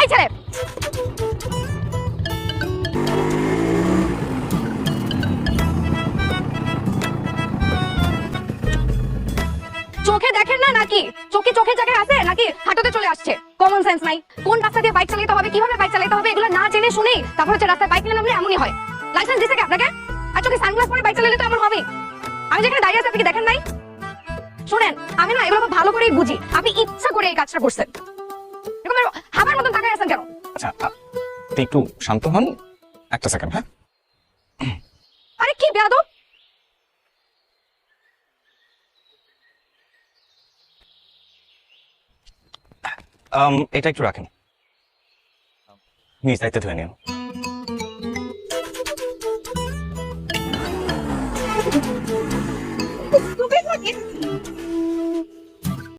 এই ছেলে, চোখে দেখেন না নাকি? চোখে জায়গায় আছে নাকি হাঁটুতে চলে আসছে? কমন সেন্স নাই। কোন রাস্তা দিয়ে বাইক চালাতে হবে, কিভাবে বাইক চালাতে হবে, এগুলো না জেনে শুনে তারপর হচ্ছে রাস্তায় বাইক নিয়ে নামলে এমনই হয়। লাইসেন্স দিছে কি আপনাকে? আর চোখে সানগ্লাস পরে বাইক চালালে তো এমন হবে। আমি যেখানে দাঁড়িয়ে আছি আপনি কি দেখেন নাই? শুনেন, আমি না এগুলো খুব ভালো করেই বুঝি। আপনি ইচ্ছা করে এই কাজটা করছেন। এরকম হাবার মতন তাকায় আছেন কেন? আচ্ছা আপনি একটু শান্ত হন, একটা সেকেন্ড। হ্যাঁ, আরে কি বেয়াদব! এটা একটু রাখেন, নিজ দায়িত্বে ধুয়ে নিন। তুমি